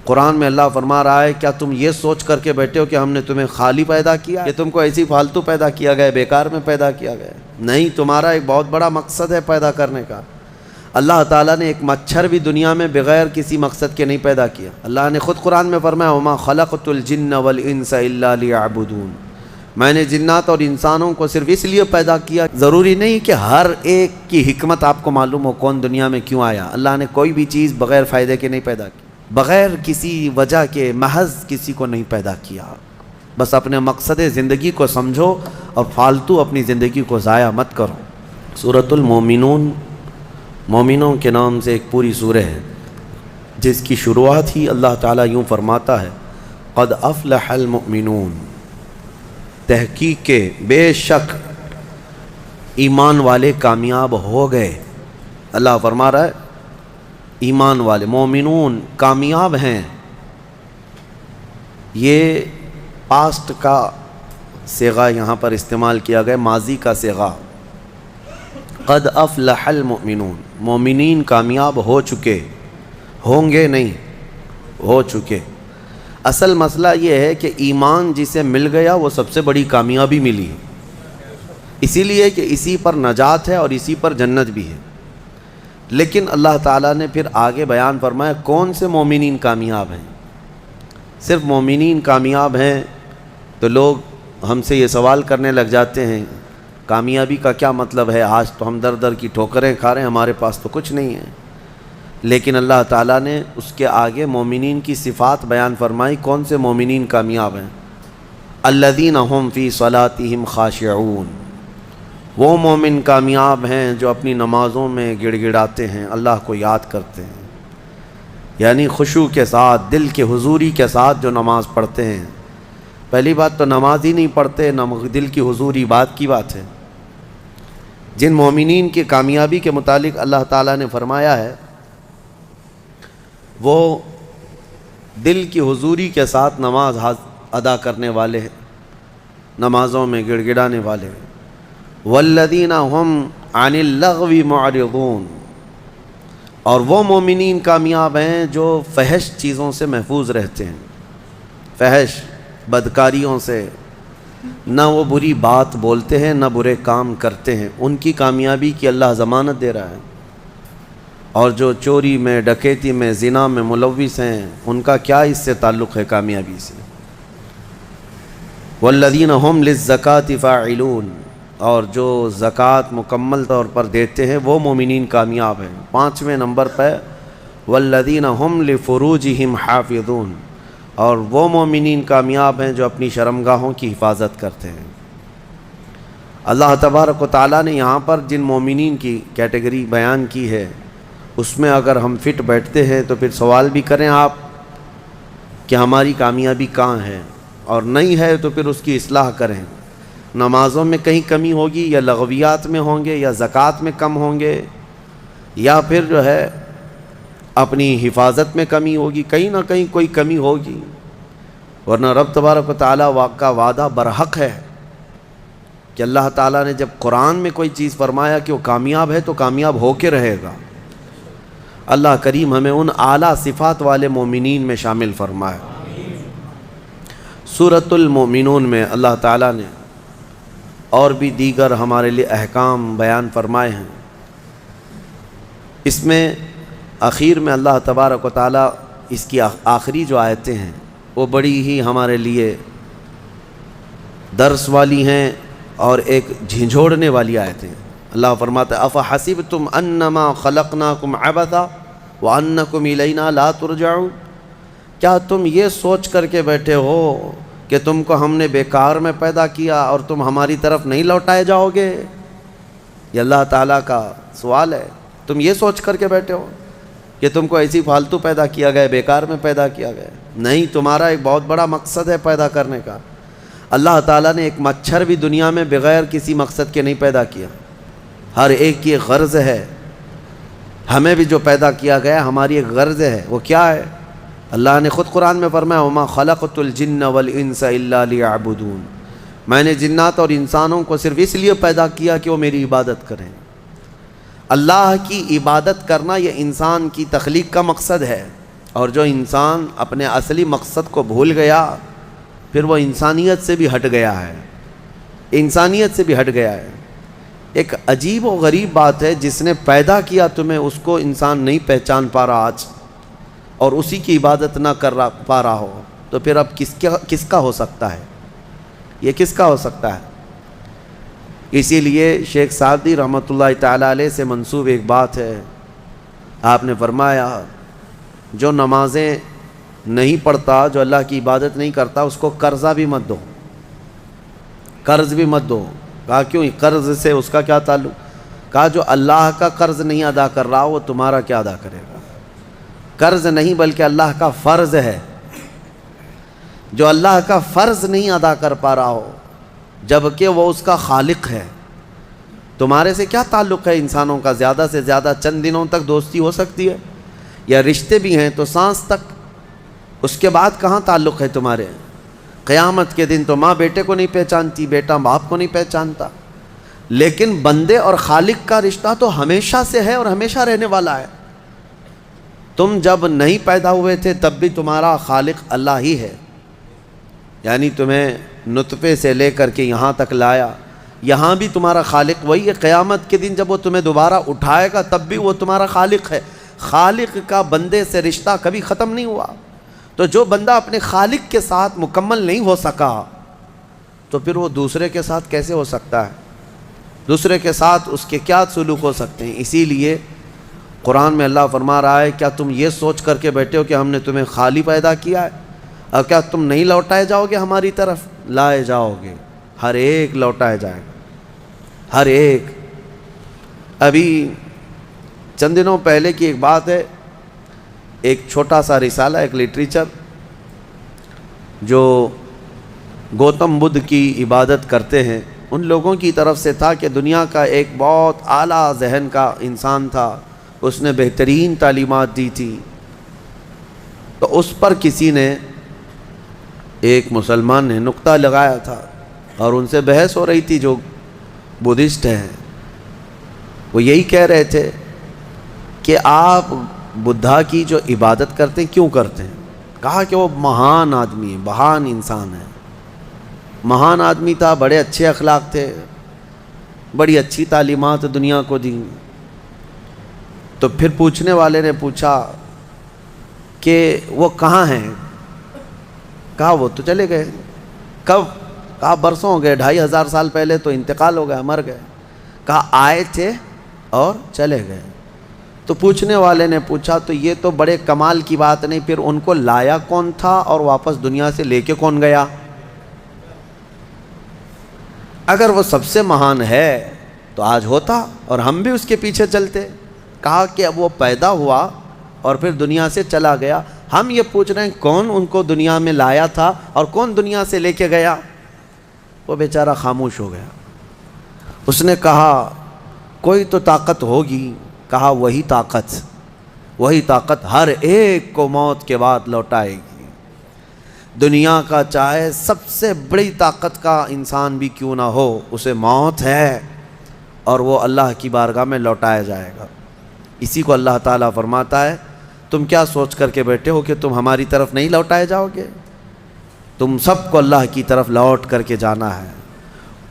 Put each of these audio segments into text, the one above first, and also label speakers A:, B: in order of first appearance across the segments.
A: قرآن میں اللہ فرما رہا ہے کیا تم یہ سوچ کر کے بیٹھے ہو کہ ہم نے تمہیں خالی پیدا کیا کہ تم کو ایسی فالتو پیدا کیا گیا، بیکار میں پیدا کیا گیا؟ نہیں، تمہارا ایک بہت بڑا مقصد ہے پیدا کرنے کا۔ اللہ تعالیٰ نے ایک مچھر بھی دنیا میں بغیر کسی مقصد کے نہیں پیدا کیا۔ اللہ نے خود قرآن میں فرمایا وَمَا خَلَقْتُ الْجِنَّ وَالْإِنسَ إِلَّا لِيَعْبُدُونَ، میں نے جنات اور انسانوں کو صرف اس لیے پیدا کیا۔ ضروری نہیں کہ ہر ایک کی حکمت آپ کو معلوم ہو کون دنیا میں کیوں آیا۔ اللہ نے کوئی بھی چیز بغیر فائدے کے نہیں پیدا کی، بغیر کسی وجہ کے محض کسی کو نہیں پیدا کیا۔ بس اپنے مقصد زندگی کو سمجھو اور فالتو اپنی زندگی کو ضائع مت کرو۔ سورۃ المومنون، مومنوں کے نام سے ایک پوری سورہ ہے جس کی شروعات ہی اللہ تعالیٰ یوں فرماتا ہے قد افلح المؤمنون، تحقیق کے بے شک ایمان والے کامیاب ہو گئے۔ اللہ فرما رہا ہے ایمان والے مومنون کامیاب ہیں۔ یہ پاسٹ کا صیغہ یہاں پر استعمال کیا گیا، ماضی کا صیغہ۔ قد افلح المؤمنون، مومنین کامیاب ہو چکے، ہوں گے نہیں، ہو چکے۔ اصل مسئلہ یہ ہے کہ ایمان جسے مل گیا وہ سب سے بڑی کامیابی ملی، اسی لیے کہ اسی پر نجات ہے اور اسی پر جنت بھی ہے۔ لیکن اللہ تعالیٰ نے پھر آگے بیان فرمایا کون سے مومنین کامیاب ہیں۔ صرف مومنین کامیاب ہیں تو لوگ ہم سے یہ سوال کرنے لگ جاتے ہیں کامیابی کا کیا مطلب ہے؟ آج تو ہم در در کی ٹھوکریں کھا رہے ہیں، ہمارے پاس تو کچھ نہیں ہے۔ لیکن اللہ تعالیٰ نے اس کے آگے مومنین کی صفات بیان فرمائی کون سے مومنین کامیاب ہیں۔ الذین هم فی صلاتہم خاشعون، وہ مومن کامیاب ہیں جو اپنی نمازوں میں گڑ گڑاتے ہیں، اللہ کو یاد کرتے ہیں، یعنی خشوع کے ساتھ، دل کے حضوری کے ساتھ جو نماز پڑھتے ہیں۔ پہلی بات تو نماز ہی نہیں پڑھتے، دل کی حضوری بات کی بات ہے۔ جن مومنین کی کامیابی کے متعلق اللہ تعالیٰ نے فرمایا ہے وہ دل کی حضوری کے ساتھ نماز ادا کرنے والے ہیں، نمازوں میں گڑ گڑانے والے ہیں۔ والذین هم عن اللغو معرضون، اور وہ مومنین کامیاب ہیں جو فحش چیزوں سے محفوظ رہتے ہیں، فحش بدکاریوں سے، نہ وہ بری بات بولتے ہیں نہ برے کام کرتے ہیں، ان کی کامیابی کی اللہ ضمانت دے رہا ہے۔ اور جو چوری میں، ڈکیتی میں، زنا میں ملوث ہیں ان کا کیا اس سے تعلق ہے کامیابی سے؟ والذین هم للزکاة فاعلون، اور جو زکوٰۃ مکمل طور پر دیتے ہیں وہ مومنین کامیاب ہیں۔ 5ویں نمبر پہ والذین هم لفروجہم حافظون، اور وہ مومنین کامیاب ہیں جو اپنی شرمگاہوں کی حفاظت کرتے ہیں۔ اللہ تبارک و تعالیٰ نے یہاں پر جن مومنین کی کیٹیگری بیان کی ہے اس میں اگر ہم فٹ بیٹھتے ہیں تو پھر سوال بھی کریں آپ کہ ہماری کامیابی کہاں ہے، اور نہیں ہے تو پھر اس کی اصلاح کریں۔ نمازوں میں کہیں کمی ہوگی، یا لغویات میں ہوں گے، یا زکوٰۃ میں کم ہوں گے، یا پھر جو ہے اپنی حفاظت میں کمی ہوگی، کہیں نہ کہیں کوئی کمی ہوگی، ورنہ رب تبارک و تعالیٰ کا وعدہ برحق ہے کہ اللہ تعالیٰ نے جب قرآن میں کوئی چیز فرمایا کہ وہ کامیاب ہے تو کامیاب ہو کے رہے گا۔ اللہ کریم ہمیں ان اعلیٰ صفات والے مومنین میں شامل فرمائے۔ سورۃ المومنون میں اللہ تعالیٰ نے اور بھی دیگر ہمارے لیے احکام بیان فرمائے ہیں۔ اس میں آخر میں اللہ تبارک و تعالیٰ اس کی آخری جو آیتیں ہیں وہ بڑی ہی ہمارے لیے درس والی ہیں اور ایک جھنجھوڑنے والی آیتیں ہیں۔ اللہ فرماتا ہے افحسبتم انما خلقناکم عبثا وانکم الینا لا ترجعون، کیا تم یہ سوچ کر کے بیٹھے ہو کہ تم کو ہم نے بیکار میں پیدا کیا اور تم ہماری طرف نہیں لوٹائے جاؤ گے؟ یہ اللہ تعالیٰ کا سوال ہے۔ تم یہ سوچ کر کے بیٹھے ہو کہ تم کو ایسی فالتو پیدا کیا گیا، بیکار میں پیدا کیا گیا؟ نہیں، تمہارا ایک بہت بڑا مقصد ہے پیدا کرنے کا۔ اللہ تعالیٰ نے ایک مچھر بھی دنیا میں بغیر کسی مقصد کے نہیں پیدا کیا، ہر ایک کی ایک غرض ہے۔ ہمیں بھی جو پیدا کیا گیا ہماری ایک غرض ہے، وہ کیا ہے؟ اللہ نے خود قرآن میں فرمایا وَمَا خَلَقْتُ الْجِنَّ وَالْإِنسَ إِلَّا لِيَعْبُدُونَ، میں نے جنات اور انسانوں کو صرف اس لیے پیدا کیا کہ وہ میری عبادت کریں۔ اللہ کی عبادت کرنا یہ انسان کی تخلیق کا مقصد ہے۔ اور جو انسان اپنے اصلی مقصد کو بھول گیا پھر وہ انسانیت سے بھی ہٹ گیا ہے، انسانیت سے بھی ہٹ گیا ہے۔ ایک عجیب و غریب بات ہے، جس نے پیدا کیا تمہیں اس کو انسان نہیں پہچان پا رہا آج، اور اسی کی عبادت نہ کر پا رہا ہو، تو پھر اب کس کا ہو سکتا ہے؟ یہ کس کا ہو سکتا ہے؟ اسی لیے شیخ سعدی رحمۃ اللہ تعالیٰ علیہ سے منسوب ایک بات ہے، آپ نے فرمایا جو نمازیں نہیں پڑھتا، جو اللہ کی عبادت نہیں کرتا، اس کو قرضہ بھی مت دو، قرض بھی مت دو۔ کہا کیوں؟ قرض سے اس کا کیا تعلق؟ کہا جو اللہ کا قرض نہیں ادا کر رہا وہ تمہارا کیا ادا کرے گا؟ قرض نہیں بلکہ اللہ کا فرض ہے۔ جو اللہ کا فرض نہیں ادا کر پا رہا ہو جبکہ وہ اس کا خالق ہے، تمہارے سے کیا تعلق ہے؟ انسانوں کا زیادہ سے زیادہ چند دنوں تک دوستی ہو سکتی ہے، یا رشتے بھی ہیں تو سانس تک، اس کے بعد کہاں تعلق ہے تمہارے؟ قیامت کے دن تو ماں بیٹے کو نہیں پہچانتی، بیٹا باپ کو نہیں پہچانتا، لیکن بندے اور خالق کا رشتہ تو ہمیشہ سے ہے اور ہمیشہ رہنے والا ہے۔ تم جب نہیں پیدا ہوئے تھے تب بھی تمہارا خالق اللہ ہی ہے، یعنی تمہیں نطفے سے لے کر کے یہاں تک لایا، یہاں بھی تمہارا خالق وہی ہے۔ قیامت کے دن جب وہ تمہیں دوبارہ اٹھائے گا تب بھی وہ تمہارا خالق ہے۔ خالق کا بندے سے رشتہ کبھی ختم نہیں ہوا۔ تو جو بندہ اپنے خالق کے ساتھ مکمل نہیں ہو سکا تو پھر وہ دوسرے کے ساتھ کیسے ہو سکتا ہے؟ دوسرے کے ساتھ اس کے کیا سلوک ہو سکتے ہیں؟ اسی لیے قرآن میں اللہ فرما رہا ہے کیا تم یہ سوچ کر کے بیٹھے ہو کہ ہم نے تمہیں خالی پیدا کیا ہے اور کیا تم نہیں لوٹائے جاؤ گے؟ ہماری طرف لائے جاؤ گے، ہر ایک لوٹائے جائے گا، ہر ایک۔ ابھی چند دنوں پہلے کی ایک بات ہے، ایک چھوٹا سا رسالہ، ایک لٹریچر جو گوتم بدھ کی عبادت کرتے ہیں ان لوگوں کی طرف سے تھا کہ دنیا کا ایک بہت اعلیٰ ذہن کا انسان تھا، اس نے بہترین تعلیمات دی تھی، تو اس پر کسی نے، ایک مسلمان نے نقطہ لگایا تھا اور ان سے بحث ہو رہی تھی جو بدھسٹ ہیں۔ وہ یہی کہہ رہے تھے کہ آپ بدھا کی جو عبادت کرتے ہیں کیوں کرتے ہیں؟ کہا کہ وہ مہان آدمی ہے، مہان انسان ہے، مہان آدمی تھا، بڑے اچھے اخلاق تھے، بڑی اچھی تعلیمات دنیا کو دیں۔ تو پھر پوچھنے والے نے پوچھا کہ وہ کہاں ہیں؟ کہا وہ تو چلے گئے۔ کب؟ کہا برسوں ہو گئے، 2500 سال پہلے تو انتقال ہو گیا، مر گئے۔ کہا آئے تھے اور چلے گئے۔ تو پوچھنے والے نے پوچھا تو یہ تو بڑے کمال کی بات نہیں، پھر ان کو لایا کون تھا اور واپس دنیا سے لے کے کون گیا؟ اگر وہ سب سے مہان ہے تو آج ہوتا اور ہم بھی اس کے پیچھے چلتے۔ کہا کہ اب وہ پیدا ہوا اور پھر دنیا سے چلا گیا، ہم یہ پوچھ رہے ہیں کون ان کو دنیا میں لایا تھا اور کون دنیا سے لے کے گیا؟ وہ بیچارہ خاموش ہو گیا۔ اس نے کہا کوئی تو طاقت ہوگی۔ کہا وہی طاقت ہر ایک کو موت کے بعد لوٹائے گی۔ دنیا کا چاہے سب سے بڑی طاقت کا انسان بھی کیوں نہ ہو، اسے موت ہے اور وہ اللہ کی بارگاہ میں لوٹایا جائے گا۔ اسی کو اللہ تعالیٰ فرماتا ہے تم کیا سوچ کر کے بیٹھے ہو کہ تم ہماری طرف نہیں لوٹائے جاؤ گے؟ تم سب کو اللہ کی طرف لوٹ کر کے جانا ہے۔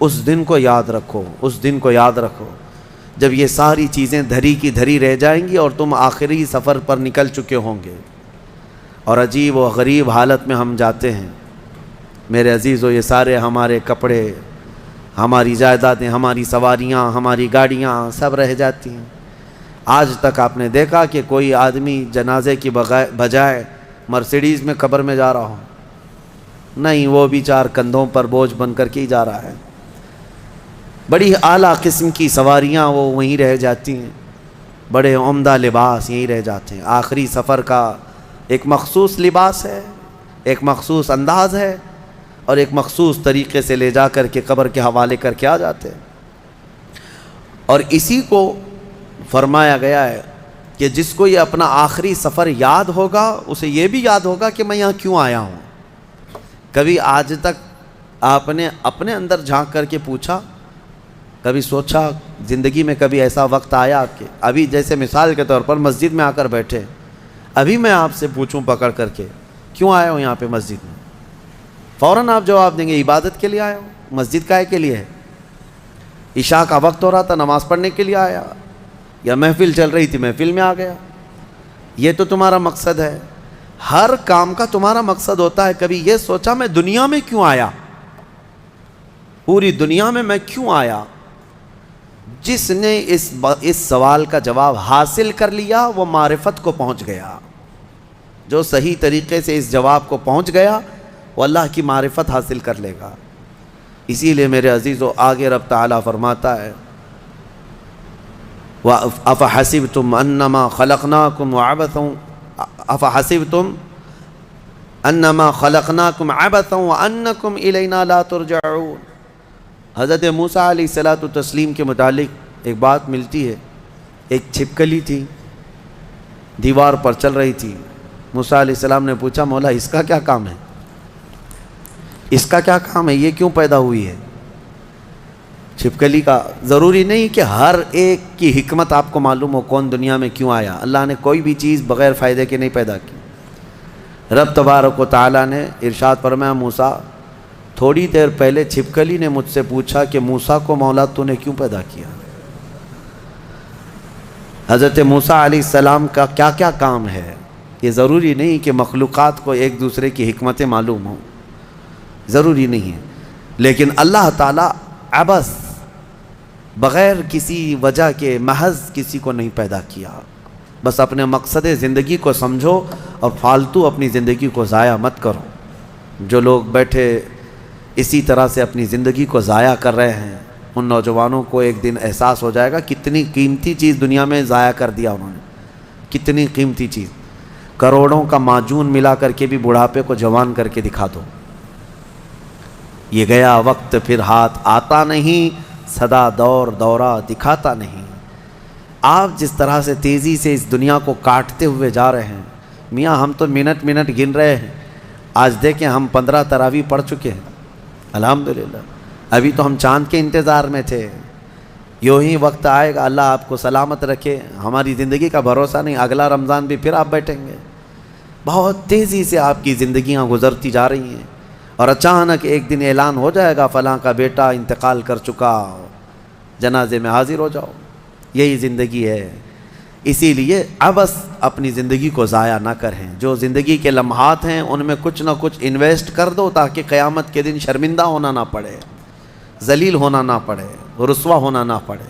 A: اس دن کو یاد رکھو، اس دن کو یاد رکھو جب یہ ساری چیزیں دھری کی دھری رہ جائیں گی اور تم آخری سفر پر نکل چکے ہوں گے، اور عجیب و غریب حالت میں ہم جاتے ہیں۔ میرے عزیزو، یہ سارے ہمارے کپڑے، ہماری جائیدادیں، ہماری سواریاں، ہماری گاڑیاں سب رہ جاتی ہیں۔ آج تک آپ نے دیکھا کہ کوئی آدمی جنازے کی بجائے مرسیڈیز میں قبر میں جا رہا ہو؟ نہیں، وہ بھی 4 کندھوں پر بوجھ بن کر کے ہی جا رہا ہے۔ بڑی اعلیٰ قسم کی سواریاں وہ وہیں رہ جاتی ہیں، بڑے عمدہ لباس یہیں رہ جاتے ہیں۔ آخری سفر کا ایک مخصوص لباس ہے، ایک مخصوص انداز ہے اور ایک مخصوص طریقے سے لے جا کر کے قبر کے حوالے کر کے آ جاتے ہیں۔ اور اسی کو فرمایا گیا ہے کہ جس کو یہ اپنا آخری سفر یاد ہوگا اسے یہ بھی یاد ہوگا کہ میں یہاں کیوں آیا ہوں۔ کبھی آج تک آپ نے اپنے اندر جھانک کر کے پوچھا، کبھی سوچا زندگی میں کبھی ایسا وقت آیا کہ ابھی جیسے مثال کے طور پر مسجد میں آ کر بیٹھے، ابھی میں آپ سے پوچھوں پکڑ کر کے کیوں آئے ہو یہاں پہ مسجد میں، فوراً آپ جواب دیں گے عبادت کے لیے آئے ہو۔ مسجد کائے کے لیے ہے؟ عشاء کا وقت ہو رہا تھا نماز پڑھنے کے لیے آیا، یا محفل چل رہی تھی محفل میں آ گیا؟ یہ تو تمہارا مقصد ہے۔ ہر کام کا تمہارا مقصد ہوتا ہے۔ کبھی یہ سوچا میں دنیا میں کیوں آیا، پوری دنیا میں کیوں آیا؟ جس نے اس سوال کا جواب حاصل کر لیا وہ معرفت کو پہنچ گیا۔ جو صحیح طریقے سے اس جواب کو پہنچ گیا وہ اللہ کی معرفت حاصل کر لے گا۔ اسی لیے میرے عزیزو آگے رب تعالیٰ فرماتا ہے أَفَحَسِبْتُمْ أَنَّمَا خَلَقْنَاكُمْ عَبَثًا وَأَنَّكُمْ إِلَيْنَا لَا تُرْجَعُونَ۔ حضرت موسیٰ علیہ الصلوۃ والتسلیم کے متعلق ایک بات ملتی ہے۔ ایک چھپکلی تھی دیوار پر چل رہی تھی۔ موسیٰ علیہ السلام نے پوچھا مولا اس کا کیا کام ہے، اس کا کیا کام ہے، یہ کیوں پیدا ہوئی ہے؟ چھپکلی کا ضروری نہیں کہ ہر ایک کی حکمت آپ کو معلوم ہو کون دنیا میں کیوں آیا۔ اللہ نے کوئی بھی چیز بغیر فائدے کے نہیں پیدا کی۔ رب تبارک و تعالیٰ نے ارشاد فرمایا موسیٰ تھوڑی دیر پہلے چھپکلی نے مجھ سے پوچھا کہ موسیٰ کو مولا تو نے کیوں پیدا کیا؟ حضرت موسیٰ علیہ السلام کا کیا کیا کام ہے؟ یہ ضروری نہیں کہ مخلوقات کو ایک دوسرے کی حکمتیں معلوم ہوں، ضروری نہیں ہے، لیکن اللہ تعالیٰ عبث بغیر کسی وجہ کے محض کسی کو نہیں پیدا کیا۔ بس اپنے مقصد زندگی کو سمجھو اور فالتو اپنی زندگی کو ضائع مت کرو۔ جو لوگ بیٹھے اسی طرح سے اپنی زندگی کو ضائع کر رہے ہیں ان نوجوانوں کو ایک دن احساس ہو جائے گا کتنی قیمتی چیز دنیا میں ضائع کر دیا انہوں نے، کتنی قیمتی چیز۔ کروڑوں کا معجون ملا کر کے بھی بڑھاپے کو جوان کر کے دکھا دو۔ یہ گیا وقت پھر ہاتھ آتا نہیں، صدا دور دورہ دکھاتا نہیں۔ آپ جس طرح سے تیزی سے اس دنیا کو کاٹتے ہوئے جا رہے ہیں، میاں ہم تو منٹ گن رہے ہیں۔ آج دیکھیں ہم 15 تراویح پڑھ چکے ہیں الحمدللہ، ابھی تو ہم چاند کے انتظار میں تھے۔ یوں ہی وقت آئے گا، اللہ آپ کو سلامت رکھے، ہماری زندگی کا بھروسہ نہیں، اگلا رمضان بھی پھر آپ بیٹھیں گے۔ بہت تیزی سے آپ کی زندگیاں گزرتی جا رہی ہیں، اور اچانک ایک دن اعلان ہو جائے گا فلاں کا بیٹا انتقال کر چکا، جنازے میں حاضر ہو جاؤ۔ یہی زندگی ہے۔ اسی لیے عبث اپنی زندگی کو ضائع نہ کریں۔ جو زندگی کے لمحات ہیں ان میں کچھ نہ کچھ انویسٹ کر دو تاکہ قیامت کے دن شرمندہ ہونا نہ پڑے، ذلیل ہونا نہ پڑے، رسوا ہونا نہ پڑے۔